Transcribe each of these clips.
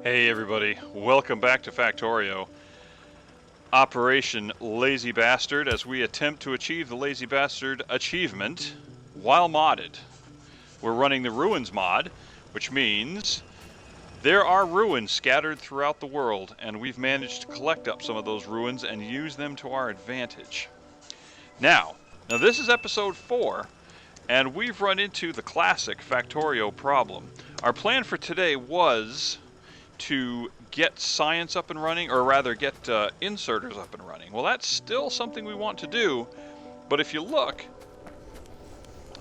Hey everybody, welcome back to Factorio. Operation Lazy Bastard, as we attempt to achieve the Lazy Bastard achievement while modded. We're running the Ruins mod, which means there are ruins scattered throughout the world, and we've managed to collect up some of those ruins and use them to our advantage. Now this is episode 4, and we've run into the classic Factorio problem. Our plan for today was to get science up and running, or rather get inserters up and running. Well, that's still something we want to do, but if you look,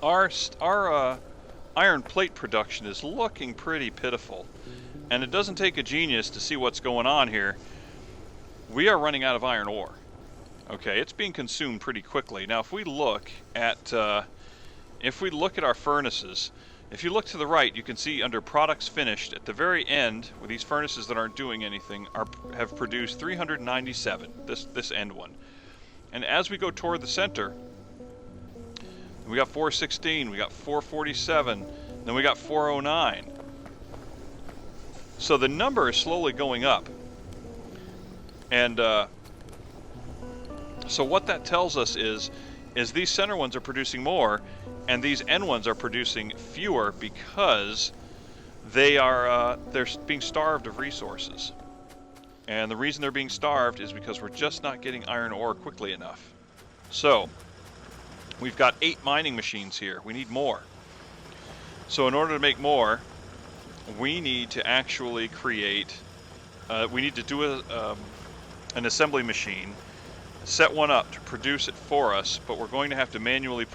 our iron plate production is looking pretty pitiful, and it doesn't take a genius to see what's going on here. We are running out of iron ore. Okay, it's being consumed pretty quickly. Now, if we look at our furnaces, if you look to the right, you can see under products finished at the very end, with these furnaces that aren't doing anything, have produced 397. This end one, and as we go toward the center, we got 416, we got 447, then we got 409. So the number is slowly going up, and so what that tells us is these center ones are producing more, and these end ones are producing fewer because they're being starved of resources. And the reason they're being starved is because we're just not getting iron ore quickly enough. So we've got 8 mining machines here. We need more. So in order to make more, we need to actually create, we need to do an assembly machine, set one up to produce it for us, but we're going to have to manually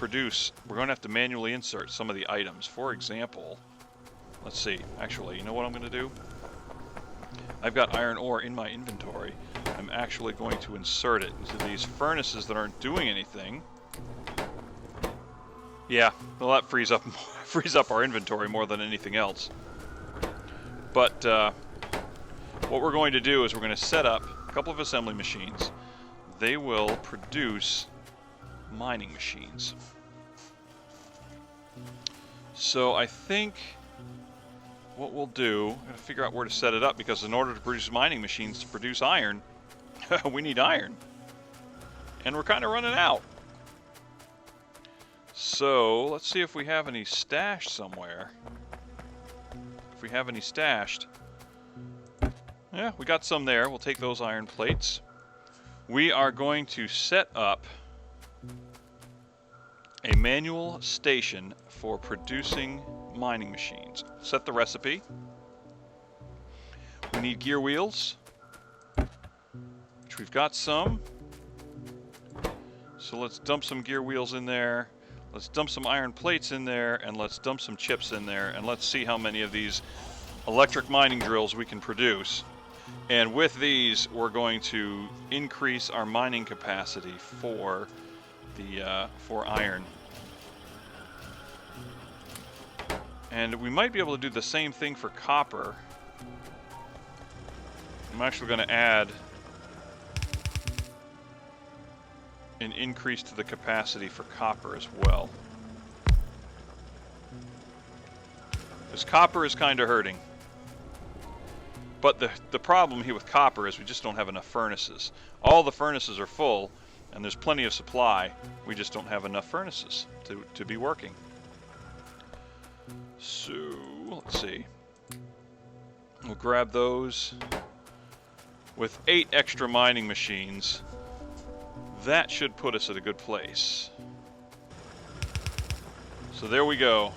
insert some of the items. For example, let's see, actually, you know what I'm going to do? I've got iron ore in my inventory. I'm actually going to insert it into these furnaces that aren't doing anything. Yeah, well, that frees up our inventory more than anything else. But what we're going to do is we're going to set up a couple of assembly machines. They will produce mining machines. So I think what we'll do, I'm going to figure out where to set it up, because in order to produce mining machines to produce iron, we need iron. And we're kind of running out. So let's see if we have any stashed somewhere. If we have any stashed. Yeah, we got some there. We'll take those iron plates. We are going to set up a manual station for producing mining machines. Set the recipe. We need gear wheels, which we've got some. So let's dump some gear wheels in there. Let's dump some iron plates in there, and let's dump some chips in there, and let's see how many of these electric mining drills we can produce. And with these, we're going to increase our mining capacity for iron. And we might be able to do the same thing for copper. I'm actually going to add an increase to the capacity for copper as well, because copper is kind of hurting. But the problem here with copper is we just don't have enough furnaces. All the furnaces are full, and there's plenty of supply. We just don't have enough furnaces to be working. So, let's see. We'll grab those. With 8 extra mining machines, that should put us at a good place. So there we go.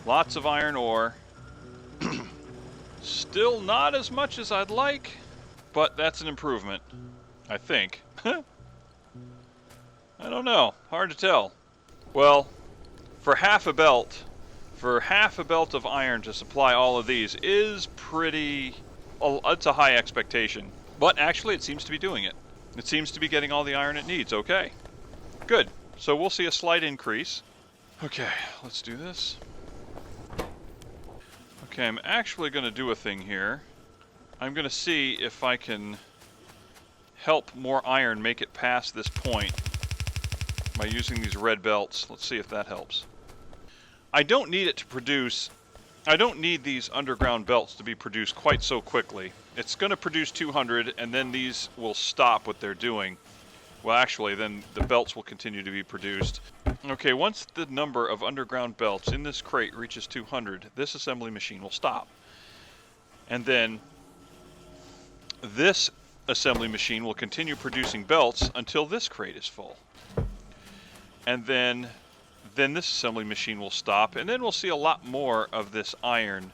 Lots of iron ore. Still not as much as I'd like, but that's an improvement, I think. I don't know. Hard to tell. Well, for half a belt of iron to supply all of these is pretty... it's a high expectation. But actually, it seems to be doing it. It seems to be getting all the iron it needs. Okay. Good. So we'll see a slight increase. Okay, let's do this. Okay, I'm actually going to do a thing here. I'm going to see if I can help more iron make it past this point by using these red belts. Let's see if that helps. I don't need it to produce I don't need these underground belts to be produced quite so quickly. It's going to produce 200, and then these will stop what they're doing. Well, actually, then the belts will continue to be produced. Okay, once the number of underground belts in this crate reaches 200, this assembly machine will stop. And then this assembly machine will continue producing belts until this crate is full. And then this assembly machine will stop, and then we'll see a lot more of this iron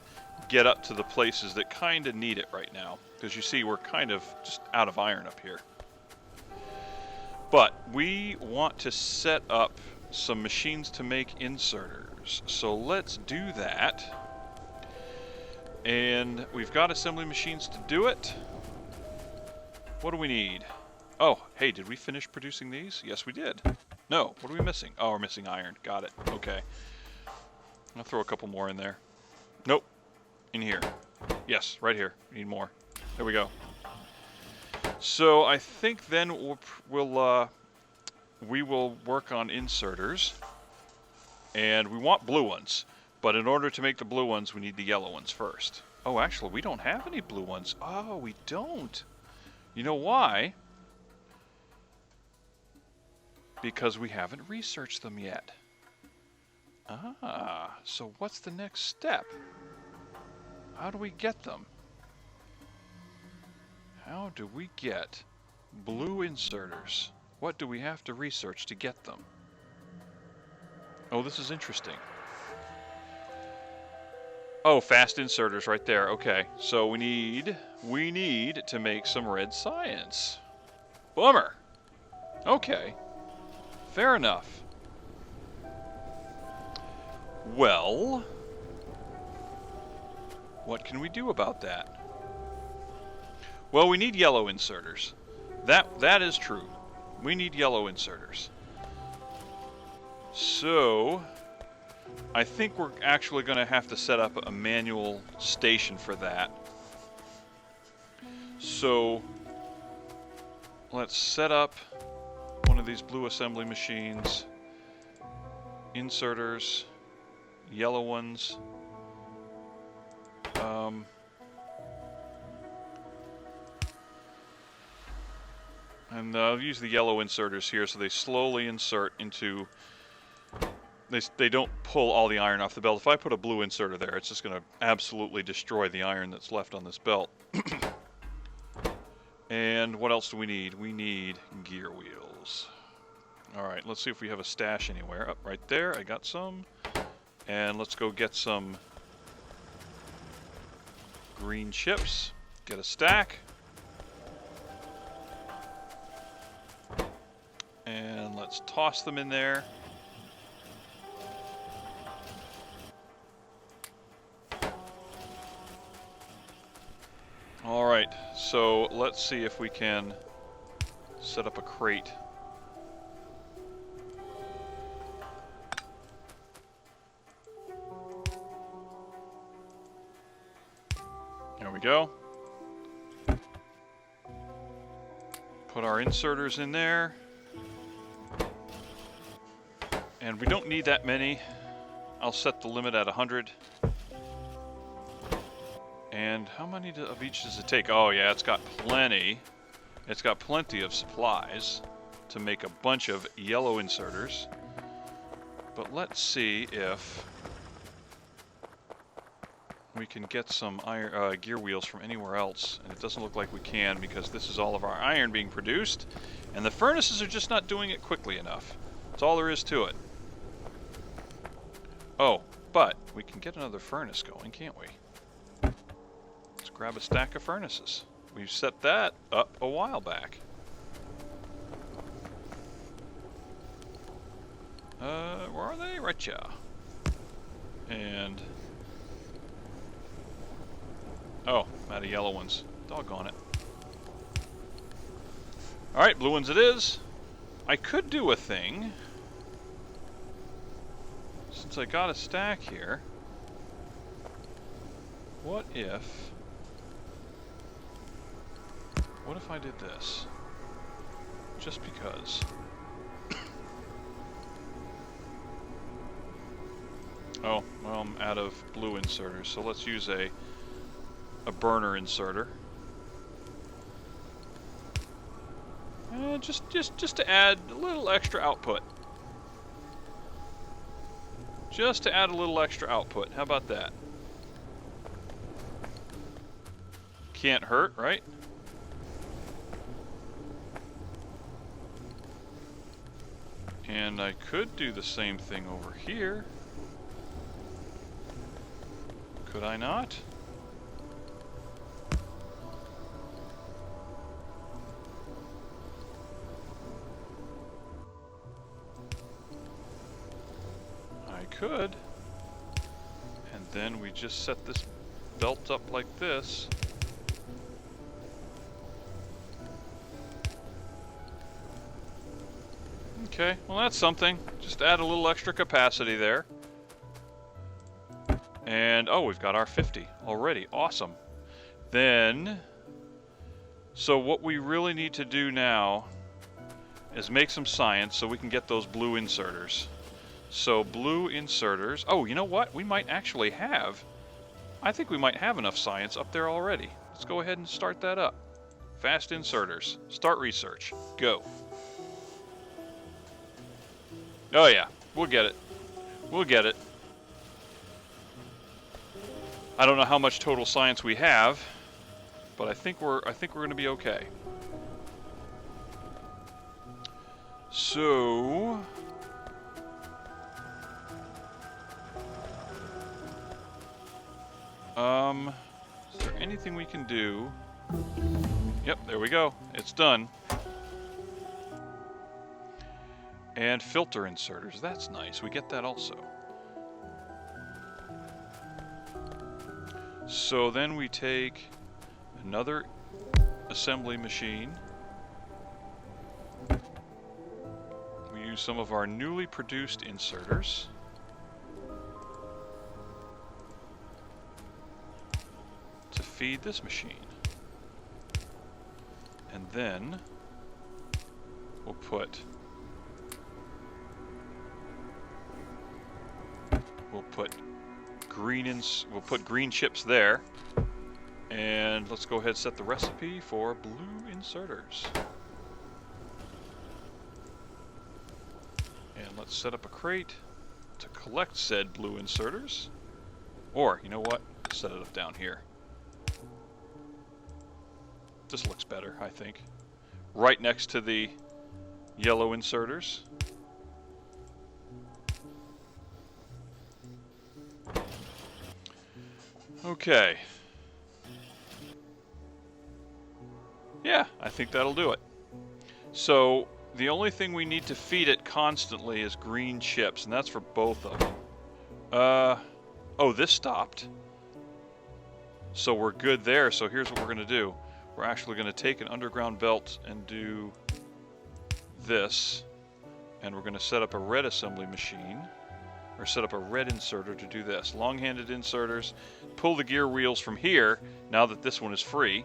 get up to the places that kind of need it right now. Because you see, we're kind of just out of iron up here. But we want to set up some machines to make inserters. So let's do that. And we've got assembly machines to do it. What do we need? Oh, hey, did we finish producing these? Yes, we did. No, what are we missing? Oh, we're missing iron. Got it. Okay. I'll throw a couple more in there. Nope. In here. Yes, right here. We need more. There we go. So I think then we will work on inserters. And we want blue ones. But in order to make the blue ones, we need the yellow ones first. Oh, actually, we don't have any blue ones. Oh, we don't. You know why? Because we haven't researched them yet. Ah, so what's the next step? How do we get them? How do we get blue inserters? What do we have to research to get them? Oh, this is interesting. Oh, fast inserters right there. Okay, so we need to make some red science. Bummer. Okay. Fair enough. Well, what can we do about that? Well, we need yellow inserters. That is true. We need yellow inserters. So, I think we're actually going to have to set up a manual station for that. So, let's set up one of these blue assembly machines, inserters, yellow ones. And I'll use the yellow inserters here so they slowly insert into... They don't pull all the iron off the belt. If I put a blue inserter there, it's just going to absolutely destroy the iron that's left on this belt. And what else do we need? We need gear wheels. Alright, let's see if we have a stash anywhere. Up right there, I got some. And let's go get some green chips. Get a stack. And let's toss them in there. Alright, so let's see if we can set up a crate. There we go. Put our inserters in there. And we don't need that many. I'll set the limit at 100. And how many of each does it take? Oh yeah, it's got plenty. It's got plenty of supplies to make a bunch of yellow inserters. But let's see if we can get some iron, gear wheels from anywhere else. And it doesn't look like we can because this is all of our iron being produced. And the furnaces are just not doing it quickly enough. That's all there is to it. Oh, but we can get another furnace going, can't we? Let's grab a stack of furnaces. We've set that up a while back. Where are they? Right, yeah. And... oh, I'm out of yellow ones. Doggone it. Alright, blue ones it is. I could do a thing. Since I got a stack here. What if I did this? Just because. Oh, well, I'm out of blue inserters, so let's use a burner inserter. Just to add a little extra output. Just to add a little extra output. How about that? Can't hurt, right? And I could do the same thing over here. Could I not? I could. And then we just set this belt up like this. Okay, well that's something. Just add a little extra capacity there. And, oh, we've got our 50 already. Awesome. Then, so what we really need to do now is make some science so we can get those blue inserters. So blue inserters, oh, you know what? We might actually have, I think we might have enough science up there already. Let's go ahead and start that up. Fast inserters. Start research. Go. Oh yeah, we'll get it. We'll get it. I don't know how much total science we have, but I think we're going to be okay. So, is there anything we can do? Yep, there we go. It's done. And filter inserters, that's nice. We get that also. So then we take another assembly machine. We use some of our newly produced inserters. To feed this machine. And then we'll put green chips there. And let's go ahead and set the recipe for blue inserters. And let's set up a crate to collect said blue inserters. Or, you know what? Set it up down here. This looks better, I think. Right next to the yellow inserters. Okay. Yeah, I think that'll do it. So, the only thing we need to feed it constantly is green chips, and that's for both of them. Oh, this stopped. So we're good there, so here's what we're going to do. We're actually going to take an underground belt and do this, and we're going to set up a red assembly machine, or set up a red inserter to do this. Long-handed inserters, pull the gear wheels from here, now that this one is free.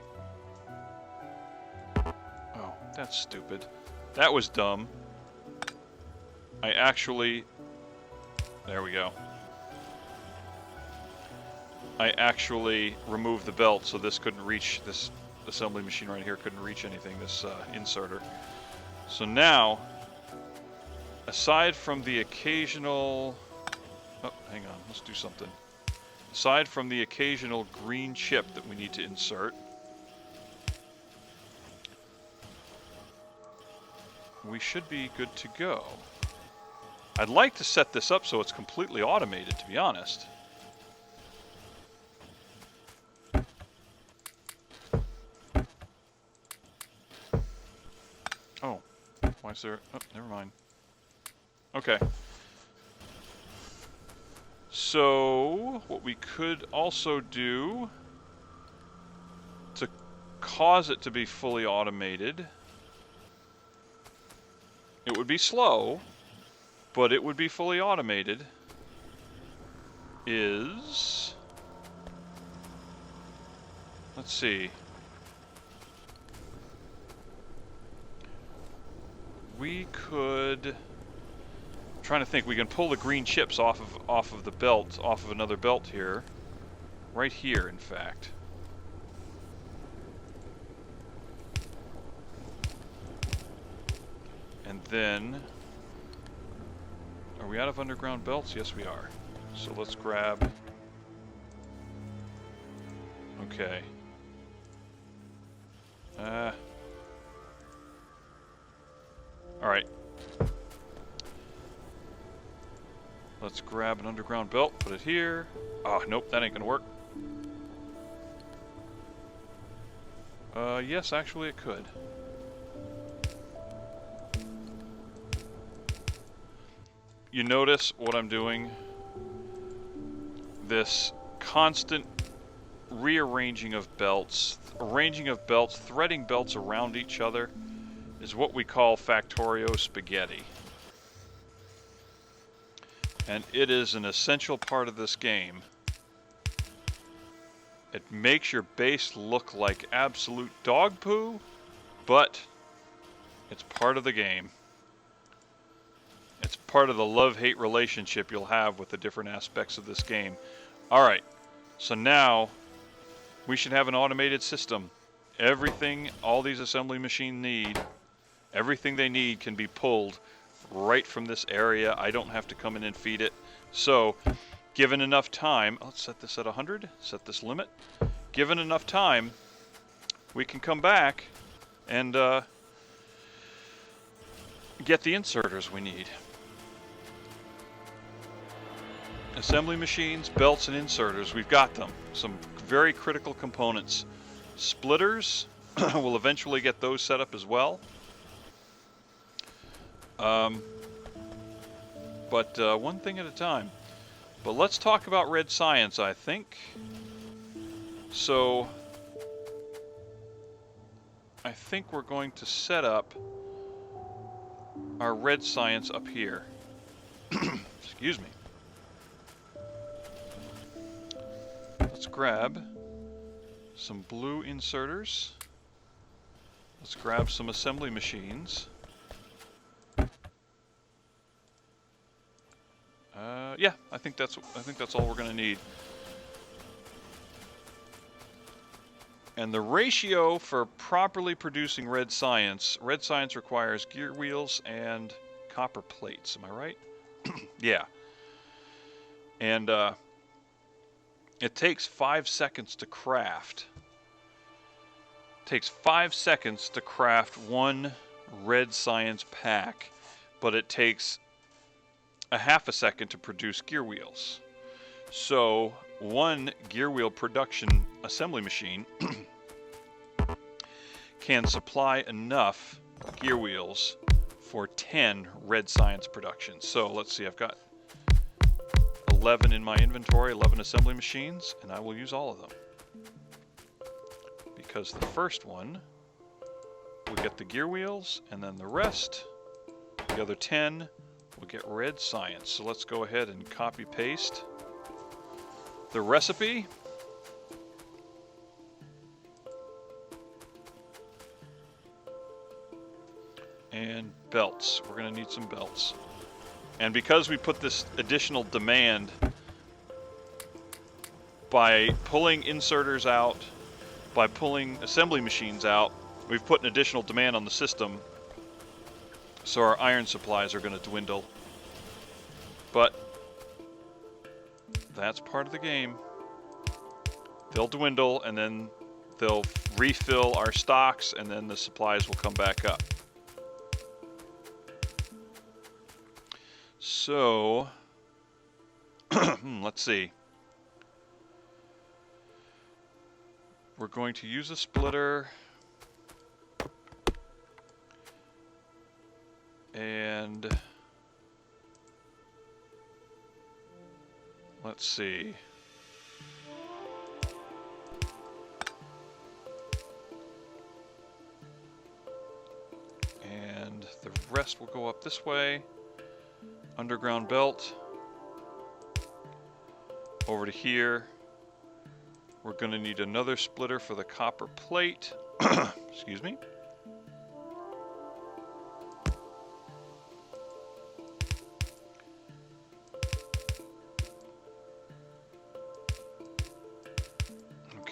Oh, that's stupid. That was dumb. There we go. I actually removed the belt so this couldn't reach, this assembly machine right here couldn't reach anything, this inserter. So now, aside from the occasional, oh, hang on, let's do something. Aside from the occasional green chip that we need to insert, we should be good to go. I'd like to set this up so it's completely automated, to be honest. Oh, why is there, oh, never mind. Okay. So, what we could also do to cause it to be fully automated, it would be slow, but it would be fully automated, is, let's see, we could trying to think. We can pull the green chips off of the belt, off of another belt here. Right here, in fact. And then, are we out of underground belts? Yes, we are. So let's grab. Okay. All right. Let's grab an underground belt, put it here. Oh, nope, that ain't gonna work. Yes, actually it could. You notice what I'm doing? This constant rearranging of belts, threading belts around each other is what we call Factorio spaghetti. And it is an essential part of this game. It makes your base look like absolute dog poo, but it's part of the game. It's part of the love-hate relationship you'll have with the different aspects of this game. Alright, so now we should have an automated system. Everything all these assembly machines need, everything they need can be pulled right from this area. I don't have to come in and feed it. So, given enough time, let's set this at 100, set this limit. Given enough time, we can come back and get the inserters we need. Assembly machines, belts, and inserters, we've got them. Some very critical components. Splitters, we'll eventually get those set up as well. But one thing at a time. But let's talk about red science, I think. So, I think we're going to set up our red science up here. Excuse me. Let's grab some blue inserters. Let's grab some assembly machines. Yeah, I think that's all we're going to need. And the ratio for properly producing red science requires gear wheels and copper plates. Am I right? Yeah. And it takes 5 seconds to craft. It takes 5 seconds to craft one red science pack, but it takes a half a second to produce gear wheels. So one gear wheel production assembly machine can supply enough gear wheels for 10 red science production. So let's see, I've got 11 in my inventory, 11 assembly machines, and I will use all of them. Because the first one will get the gear wheels, and then the rest, the other 10, will get red science. So let's go ahead and copy paste the recipe. And belts. We're going to need some belts. And because we put this additional demand by pulling inserters out, by pulling assembly machines out, we've put an additional demand on the system. So our iron supplies are going to dwindle. But that's part of the game. They'll dwindle, and then they'll refill our stocks, and then the supplies will come back up. So, let's see. We're going to use a splitter. And let's see. And the rest will go up this way. Underground belt. Over to here. We're going to need another splitter for the copper plate. Excuse me.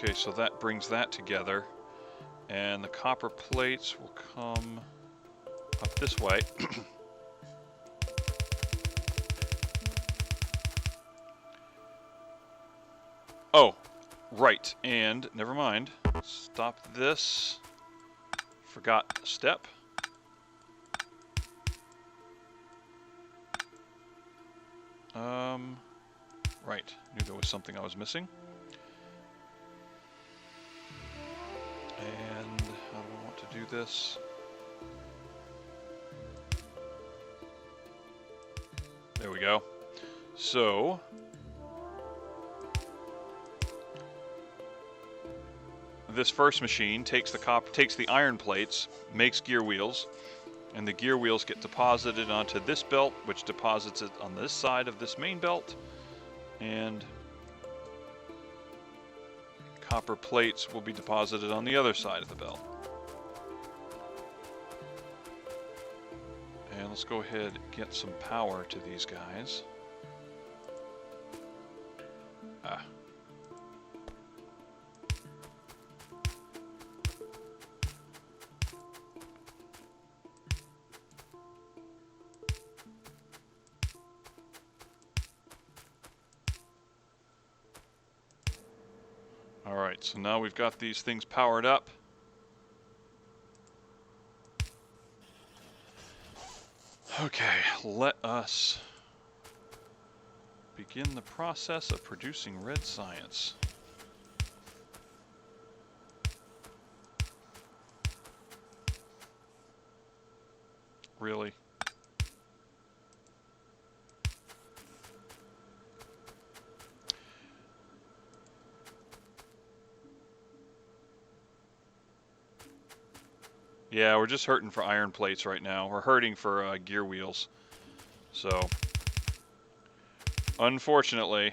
Okay, so that brings that together. And the copper plates will come up this way. Oh, right, and never mind. Stop this. Forgot a step. Right, knew there was something I was missing. And how do I want to do this? There we go. So, this first machine takes the iron plates, makes gear wheels, and the gear wheels get deposited onto this belt, which deposits it on this side of this main belt, and copper plates will be deposited on the other side of the belt. And let's go ahead and get some power to these guys. Alright, so now we've got these things powered up. Okay, let us begin the process of producing red science. Really? Yeah, we're just hurting for iron plates right now. We're hurting for gear wheels. So, unfortunately,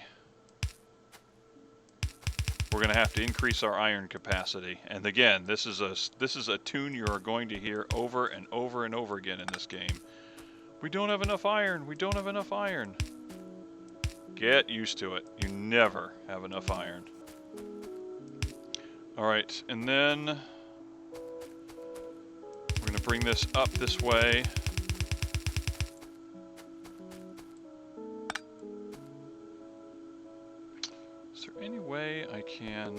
we're going to have to increase our iron capacity. And again, this is a tune you are going to hear over and over and over again in this game. We don't have enough iron. We don't have enough iron. Get used to it. You never have enough iron. All right, and then we're going to bring this up this way. Is there any way I can...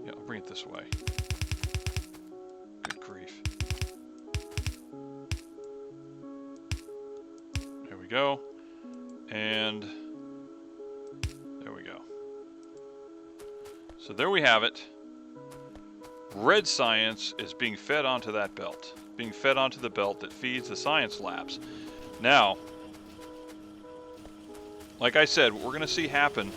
Yeah, I'll bring it this way. Good grief. There we go. And there we go. So there we have it. Red science is being fed onto that belt. Being fed onto the belt that feeds the science labs. Now, like I said, what we're going to see happen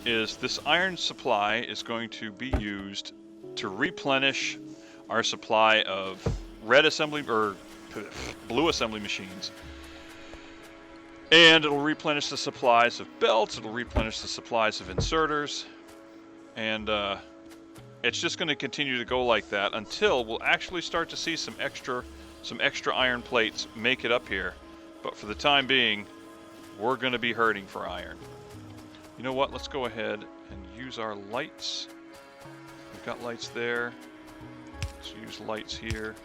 is this iron supply is going to be used to replenish our supply of red assembly or blue assembly machines. And it'll replenish the supplies of belts, it'll replenish the supplies of inserters, and it's just going to continue to go like that until we'll actually start to see some extra iron plates make it up here. But for the time being, we're going to be hurting for iron. You know what? Let's go ahead and use our lights. We've got lights there. Let's use lights here.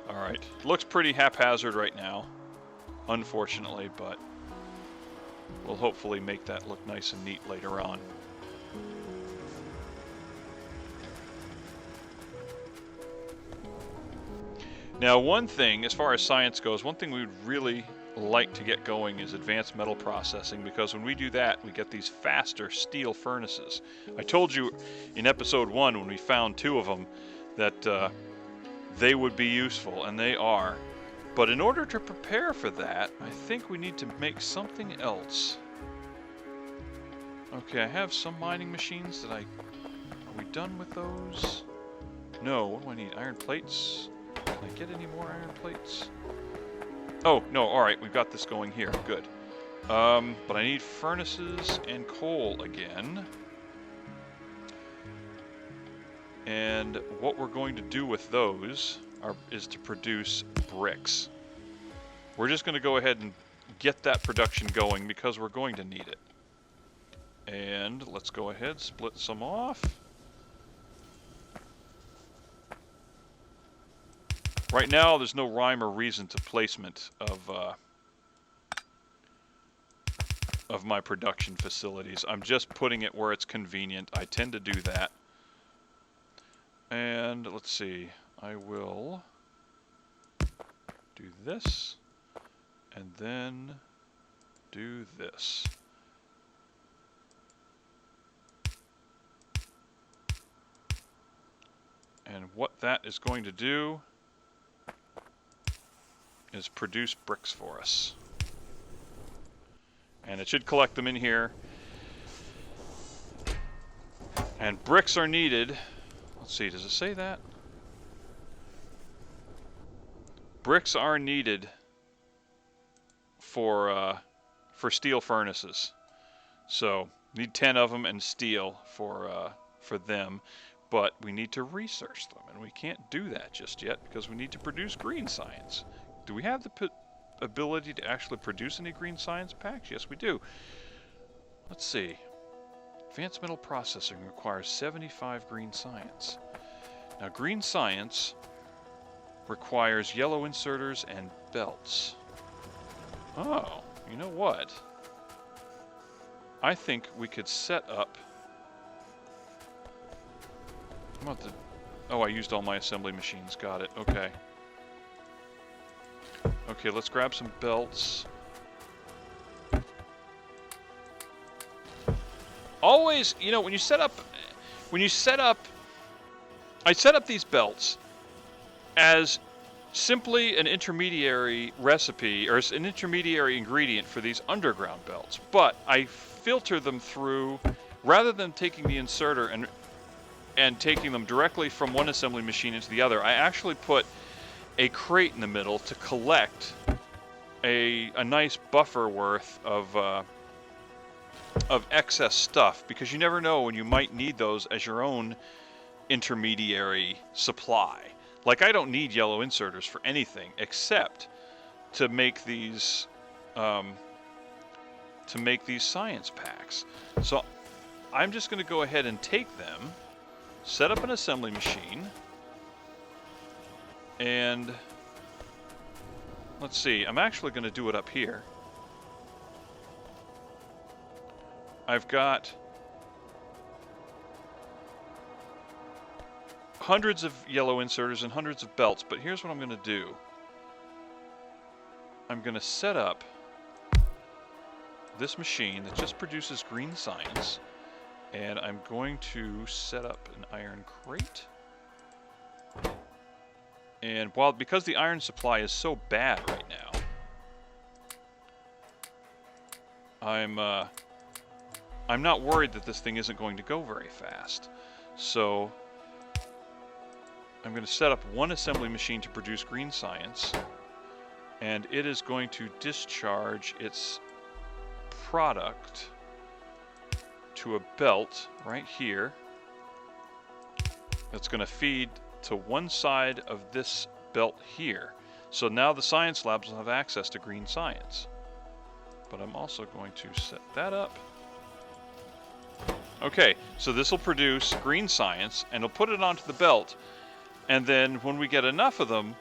Alright, looks pretty haphazard right now, unfortunately, but we'll hopefully make that look nice and neat later on. Now, one thing, as far as science goes, one thing we would really like to get going is advanced metal processing, because when we do that, we get these faster steel furnaces. I told you in episode 1 when we found 2 of them that they would be useful, and they are. But in order to prepare for that, I think we need to make something else. Okay, I have some mining machines that are we done with those? No, what do I need? Iron plates? Can I get any more iron plates? Oh, no, alright, we've got this going here, good. But I need furnaces and coal again. And what we're going to do with those is to produce bricks. We're just going to go ahead and get that production going because we're going to need it. And let's go ahead, split some off. Right now, there's no rhyme or reason to placement of my production facilities. I'm just putting it where it's convenient. I tend to do that. And let's see, I will do this, and then do this. And what that is going to do is produce bricks for us. And it should collect them in here. And bricks are needed. Let's see, does it say that? Bricks are needed for steel furnaces. So need 10 of them and steel for them. But we need to research them, and we can't do that just yet because we need to produce green science. Do we have the ability to actually produce any green science packs? Yes, we do. Let's see. Advanced metal processing requires 75 green science. Now, green science requires yellow inserters and belts. Oh, you know what? I think we could set up... Oh, I used all my assembly machines. Got it. Okay. Okay, let's grab some belts. Always, you know, when you set up, I set up these belts as simply an intermediary recipe or an intermediary ingredient for these underground belts, but I filter them through, rather than taking the inserter and taking them directly from one assembly machine into the other, I actually put a crate in the middle to collect a nice buffer worth of excess stuff, because you never know when you might need those as your own intermediary supply. Like, I don't need yellow inserters for anything except to make these science packs. So I'm just going to go ahead and take them, set up an assembly machine, and let's see, I'm actually going to do it up here. I've got hundreds of yellow inserters and hundreds of belts, but here's what I'm going to do. I'm going to set up this machine that just produces green science, and I'm going to set up an iron crate. And because the iron supply is so bad right now, I'm not worried that this thing isn't going to go very fast. So I'm going to set up one assembly machine to produce green science, and it is going to discharge its product to a belt right here that's going to feed to one side of this belt here. So now the science labs will have access to green science. But I'm also going to set that up. Okay, so this will produce green science, and it'll put it onto the belt. And then when we get enough of them,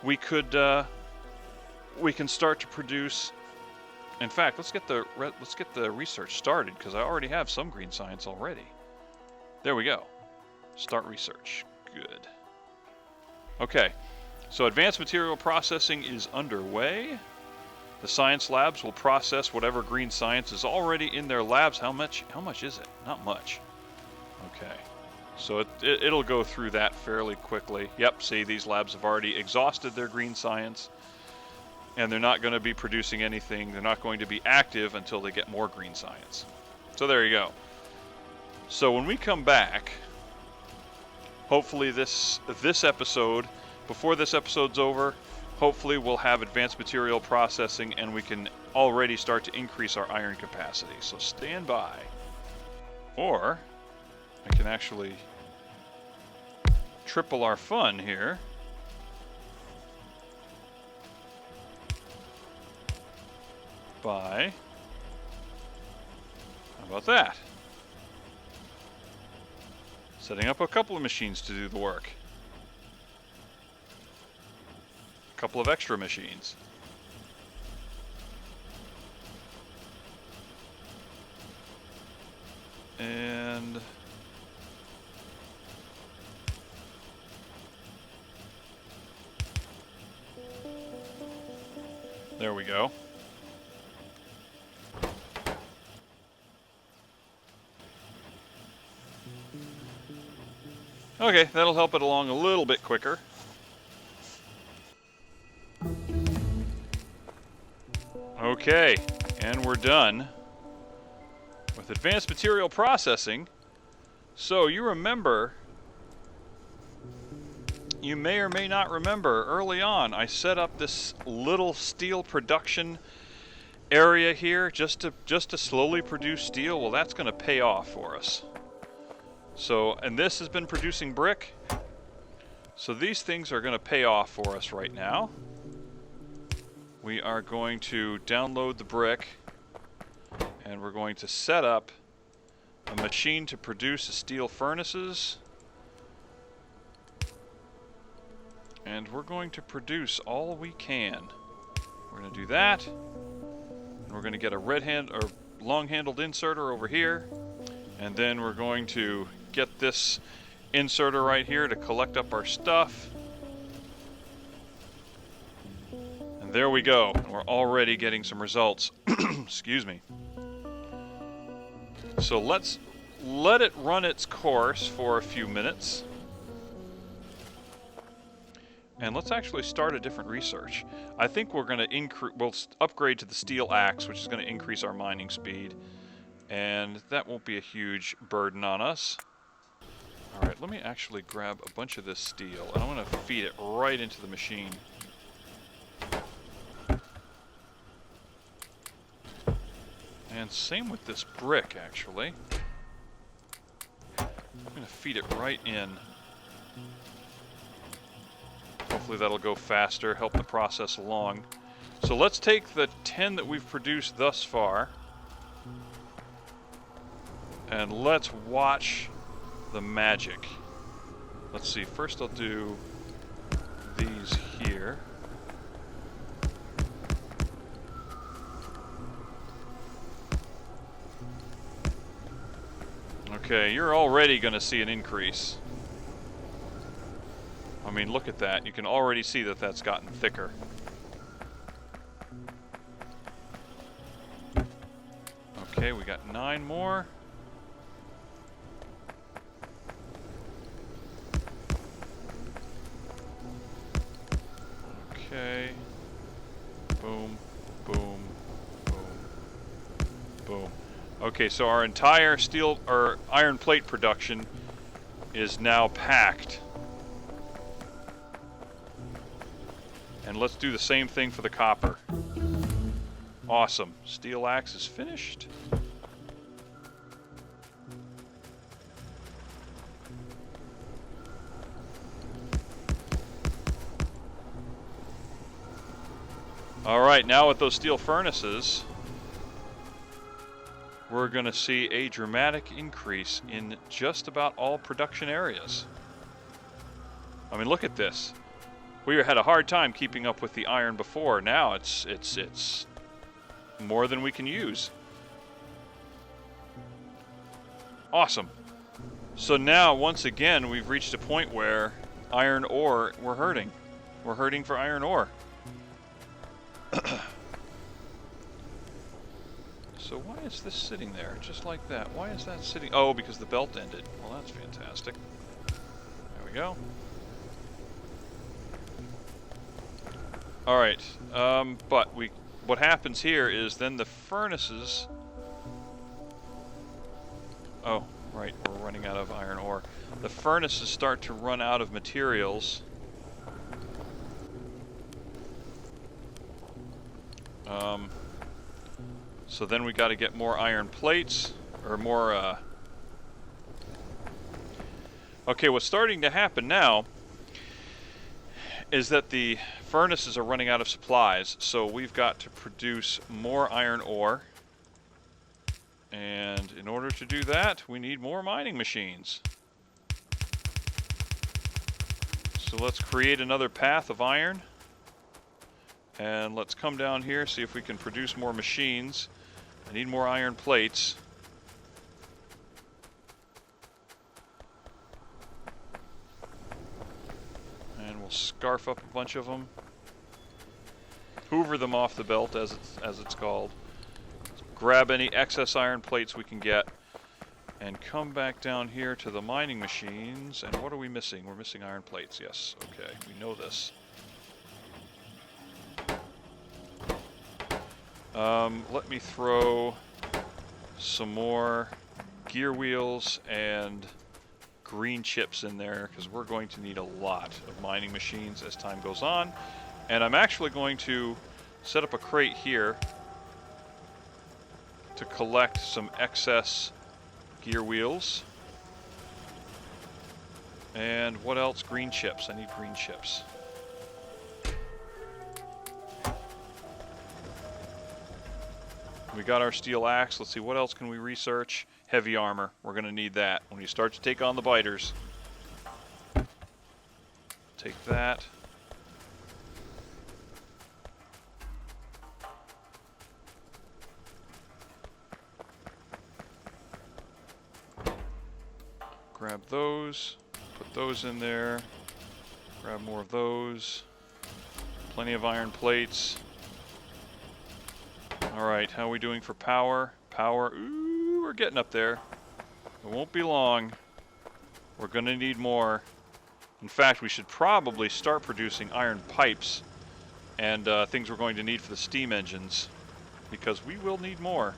we can start to produce. In fact, let's get the research started, because I already have some green science already. There we go. Start research. Good. Okay, so advanced material processing is underway. The science labs will process whatever green science is already in their labs. How much is it? Not much. Okay, so it'll go through that fairly quickly. Yep, see, these labs have already exhausted their green science, and they're not going to be producing anything. They're not going to be active until they get more green science. So there you go. So when we come back, hopefully this episode, before this episode's over, hopefully we'll have advanced material processing and we can already start to increase our iron capacity. So stand by. Or I can actually triple our fun here by, how about that? Setting up a couple of machines to do the work. A couple of extra machines. And there we go. Okay, that'll help it along a little bit quicker. Okay, and we're done with advanced material processing. So you remember, you may or may not remember, early on I set up this little steel production area here just to slowly produce steel. Well, that's going to pay off for us. So, and this has been producing brick. So these things are going to pay off for us right now. We are going to download the brick, and we're going to set up a machine to produce the steel furnaces. And we're going to produce all we can. We're going to do that. And we're going to get a long-handled inserter over here. And then we're going to get this inserter right here to collect up our stuff. And there we go. We're already getting some results. Excuse me. So let's let it run its course for a few minutes. And let's actually start a different research. I think we're going to we'll upgrade to the steel axe, which is going to increase our mining speed. And that won't be a huge burden on us. Alright, let me actually grab a bunch of this steel, and I'm going to feed it right into the machine. And same with this brick, actually. I'm going to feed it right in. Hopefully that'll go faster, help the process along. So let's take the 10 that we've produced thus far, and let's watch the magic. Let's see, first I'll do these here. Okay, you're already going to see an increase. I mean, look at that. You can already see that that's gotten thicker. Okay, we got 9 more. Okay. Boom, boom, boom, boom. Okay, so our entire steel or iron plate production is now packed. And let's do the same thing for the copper. Awesome. Steel axe is finished. Alright, now with those steel furnaces, we're going to see a dramatic increase in just about all production areas. I mean, look at this. We had a hard time keeping up with the iron before. Now it's more than we can use. Awesome. So now, once again, we've reached a point where iron ore, we're hurting. We're hurting for iron ore. So why is this sitting there just like that? Why is that sitting? Oh, because the belt ended. Well, that's fantastic. There we go. All right, but what happens here is then the furnaces. Oh, right, we're running out of iron ore. The furnaces start to run out of materials. So then we got to get more iron plates, or more, Okay, what's starting to happen now is that the furnaces are running out of supplies, so we've got to produce more iron ore. And in order to do that, we need more mining machines. So let's create another path of iron. And let's come down here, see if we can produce more machines. I need more iron plates. And we'll scarf up a bunch of them. Hoover them off the belt, as it's called. Grab any excess iron plates we can get. And come back down here to the mining machines. And what are we missing? We're missing iron plates. Yes, okay, we know this. Let me throw some more gear wheels and green chips in there, because we're going to need a lot of mining machines as time goes on. And I'm actually going to set up a crate here to collect some excess gear wheels. And what else? Green chips. I need green chips. We got our steel axe. Let's see, what else can we research? Heavy armor. We're going to need that when you start to take on the biters. Take that. Grab those. Put those in there. Grab more of those. Plenty of iron plates. Alright, how are we doing for power? Power, ooh, we're getting up there. It won't be long. We're going to need more. In fact, we should probably start producing iron pipes and things we're going to need for the steam engines, because we will need more.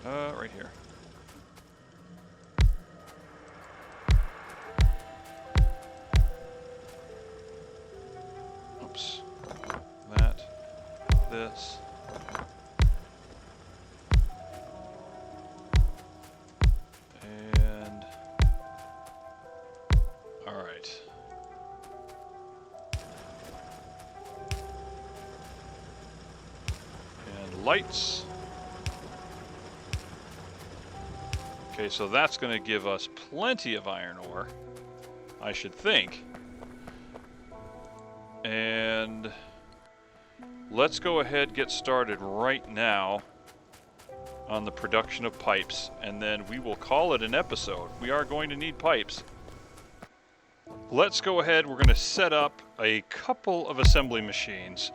Right here. Oops. That. This. And all right. And lights. Okay, so that's going to give us plenty of iron ore, I should think. And let's go ahead and get started right now on the production of pipes, and then we will call it an episode. We are going to need pipes. Let's go ahead, we're going to set up a couple of assembly machines,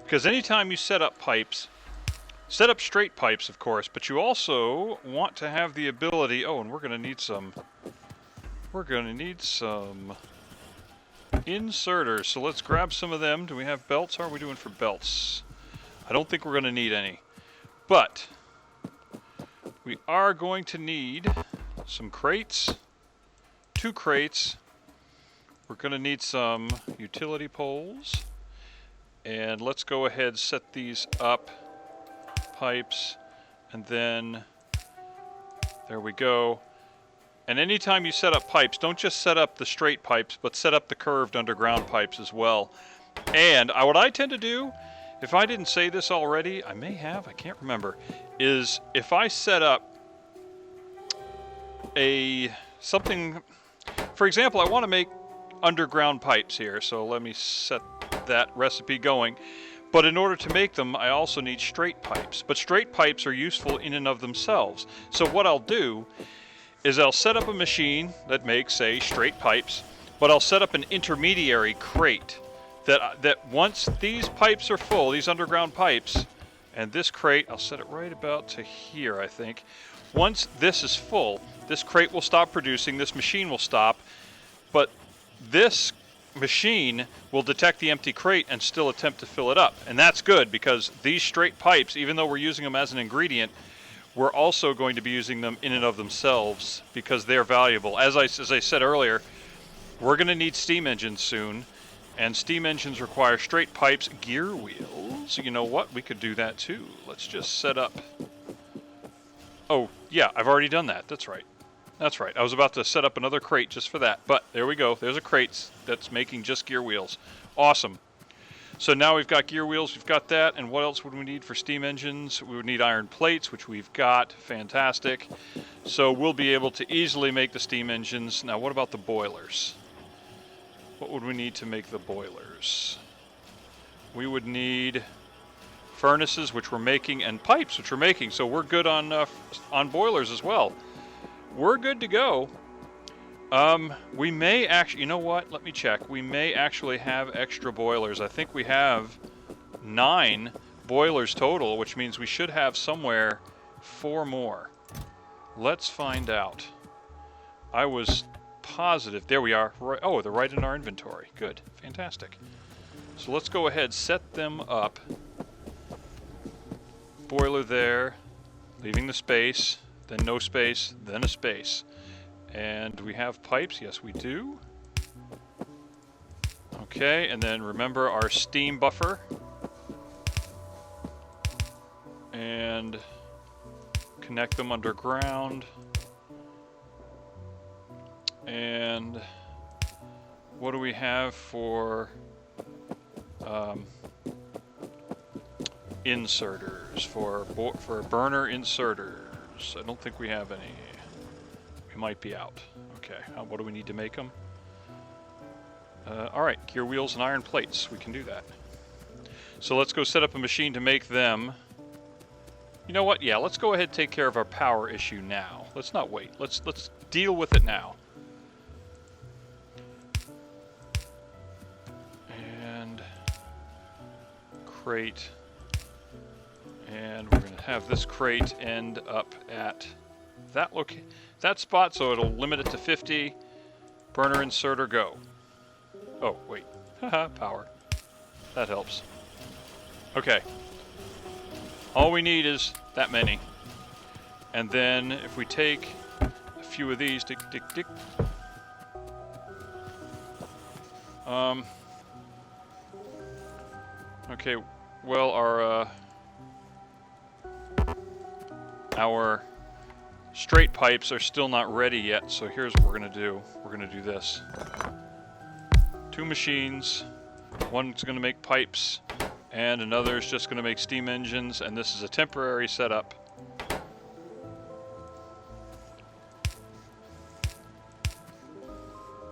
because anytime you set up pipes, set up straight pipes of course, but you also want to have the ability, oh, and we're going to need some inserters, so let's grab some of them. Do we have belts? How are we doing for belts? I don't think we're going to need any, but we are going to need some crates, 2 crates. We're going to need some utility poles, and let's go ahead, set these up, pipes, and then there we go. And anytime you set up pipes, don't just set up the straight pipes, but set up the curved underground pipes as well. And what I tend to do, if I didn't say this already, I may have, I can't remember, is if I set up something, for example, I want to make underground pipes here, so let me set that recipe going. But in order to make them, I also need straight pipes. But straight pipes are useful in and of themselves. So what I'll do is I'll set up a machine that makes, say, straight pipes, but I'll set up an intermediary crate that once these pipes are full, these underground pipes, and this crate, I'll set it right about to here, I think. Once this is full, this crate will stop producing, this machine will stop, but this machine will detect the empty crate and still attempt to fill it up. And that's good, because these straight pipes, even though we're using them as an ingredient, we're also going to be using them in and of themselves because they're valuable. As I said earlier, we're going to need steam engines soon, and steam engines require straight pipes, gear wheels. You know what? We could do that too. Let's just set up. Oh, yeah, I've already done that. That's right. That's right. I was about to set up another crate just for that, but there we go. There's a crate that's making just gear wheels. Awesome. So now we've got gear wheels, we've got that, and what else would we need for steam engines? We would need iron plates, which we've got. Fantastic. So we'll be able to easily make the steam engines. Now what about the boilers? What would we need to make the boilers? We would need furnaces, which we're making, and pipes, which we're making. So we're good on boilers as well. We're good to go. We may actually, you know what? Let me check. We may actually have extra boilers. I think we have 9 boilers total, which means we should have somewhere 4 more. Let's find out. I was positive. There we are. Right, oh, they're right in our inventory. Good. Fantastic. So let's go ahead, set them up. Boiler there, leaving the space, then no space, then a space. And we have pipes, yes we do. Okay, and then remember our steam buffer. And connect them underground. And what do we have for inserters, for burner inserters? I don't think we have any. We might be out. Okay, what do we need to make them? Alright, gear wheels and iron plates. We can do that. So let's go set up a machine to make them. You know what? Yeah, let's go ahead and take care of our power issue now. Let's not wait. Let's deal with it now. And crate. And we're going to have this crate end up at that spot, so it'll limit it to 50. Burner inserter, go. Oh, wait. Haha, power. That helps. Okay. All we need is that many. And then if we take a few of these, tick, tick, tick. Okay, well, our straight pipes are still not ready yet, so here's what we're going to do. We're going to do this. 2 machines. One's going to make pipes, and another is just going to make steam engines, and this is a temporary setup.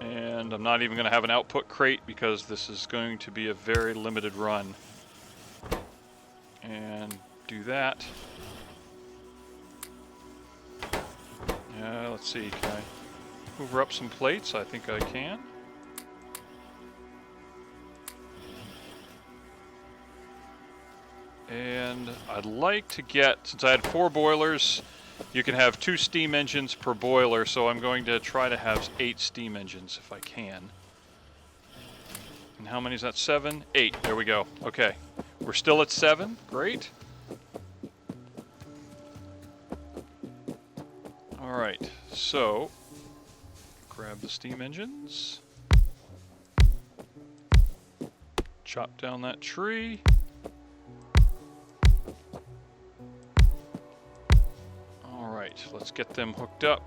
And I'm not even going to have an output crate because this is going to be a very limited run. And do that. Let's see, can I hoover up some plates? I think I can. And I'd like to get, since I had 4 boilers, you can have 2 steam engines per boiler, so I'm going to try to have 8 steam engines if I can. And how many is that? 7? 8. There we go. Okay. We're still at 7. Great. Alright, so grab the steam engines. Chop down that tree. Alright, let's get them hooked up.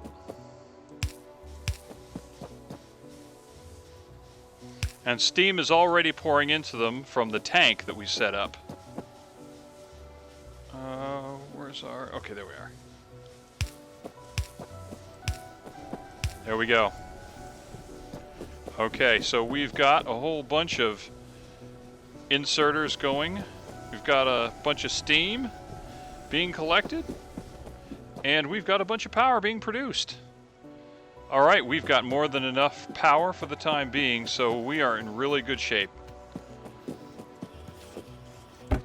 And steam is already pouring into them from the tank that we set up. Where's our... Okay, there we are. There we go. Okay, so we've got a whole bunch of inserters going. We've got a bunch of steam being collected. And we've got a bunch of power being produced. Alright, we've got more than enough power for the time being, so we are in really good shape.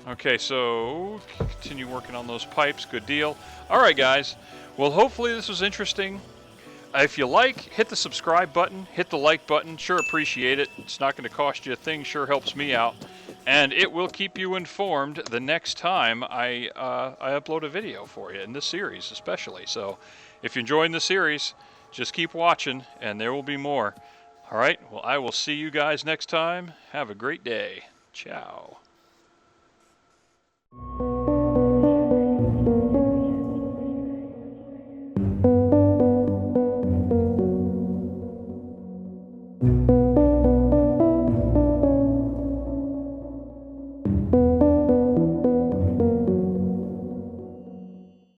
Okay, so continue working on those pipes. Good deal. Alright, guys. Well, hopefully this was interesting. If you like, hit the subscribe button, hit the like button. Sure appreciate it. It's not going to cost you a thing. Sure helps me out. And it will keep you informed the next time I upload a video for you in this series especially. So if you're enjoying the series, just keep watching and there will be more. All right, well, I will see you guys next time. Have a great day. Ciao.